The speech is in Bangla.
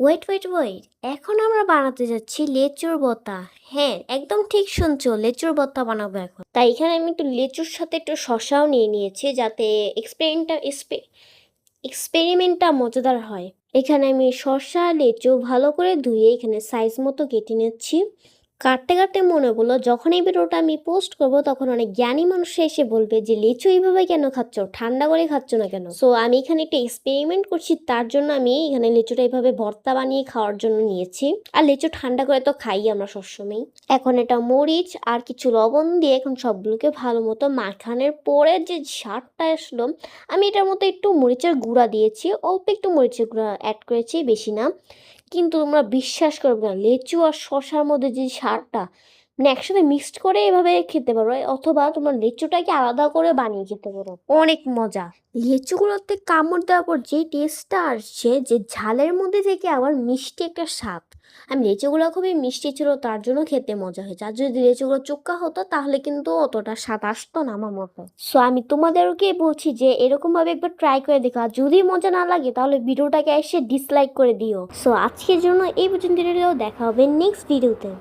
ওয়েট। এখন আমরা বানাতে যাচ্ছি লেচুর ভর্তা। হ্যাঁ, একদম ঠিক শুনছো, লেচুর ভর্তা বানাবো এখন। তাই এখানে আমি একটু লেচুর সাথে একটু শসাও নিয়ে নিয়েছি যাতে এক্সপেরিমেন্টটা মজাদার হয়। এখানে আমি শসা লেচু ভালো করে ধুয়ে এখানে সাইজ মতো কেটে নিচ্ছি। কাটতে কাটতে মনে হলো যখন এই ভিডিওটা আমি পোস্ট করব তখন অনেক জ্ঞানী মানুষ এসে বলবে যে লিচু এইভাবে কেন খাচ্ছ, ঠান্ডা করে খাচ্ছ না কেন। সো আমি এখানে একটা এক্সপেরিমেন্ট করছি, তার জন্য আমি এখানে লিচুটা এইভাবে ভর্তা বানিয়ে খাওয়ার জন্য নিয়েছি। আর লিচু ঠান্ডা করে তো খাই আমরা সবসময়। এখন এটা মরিচ আর কিছু লবণ দিয়ে এখন সবগুলোকে ভালো মতো মাখানোর পরে যে স্বাদটা আসলো, আমি এটার মধ্যে একটু মরিচের গুঁড়া দিয়েছি, অল্প একটু মরিচের গুঁড়া অ্যাড করেছি, বেশি না। কিন্তু তোমরা বিশ্বাস করবে না, লেচু আর শসার মধ্যে যে স্বাদটা, মানে একসাথে মিক্সড করে এভাবে খেতে পারো, অথবা তোমরা লেচুটাকে আলাদা করে বানিয়ে খেতে পারো, অনেক মজা। লেচুগুলোতে কামড় দেওয়ার পর যে টেস্টটা আসছে, যে ঝালের মধ্যে থেকে আবার মিষ্টি একটা স্বাদ। আমি লেচুগুলো খুবই মিষ্টি ছিল তার জন্য খেতে মজা হয়েছে, আর যদি লেচুগুলো চোক্কা হতো তাহলে কিন্তু অতটা স্বাদ আসতো না আমার মতো। সো আমি তোমাদেরকে বলছি যে এরকম ভাবে একবার ট্রাই করে দেখো, আর যদি মজা না লাগে তাহলে ভিডিওটাকে এসে ডিসলাইক করে দিও। সো আজকের জন্য এই পর্যন্ত, দেখা হবে নেক্সট ভিডিওতে।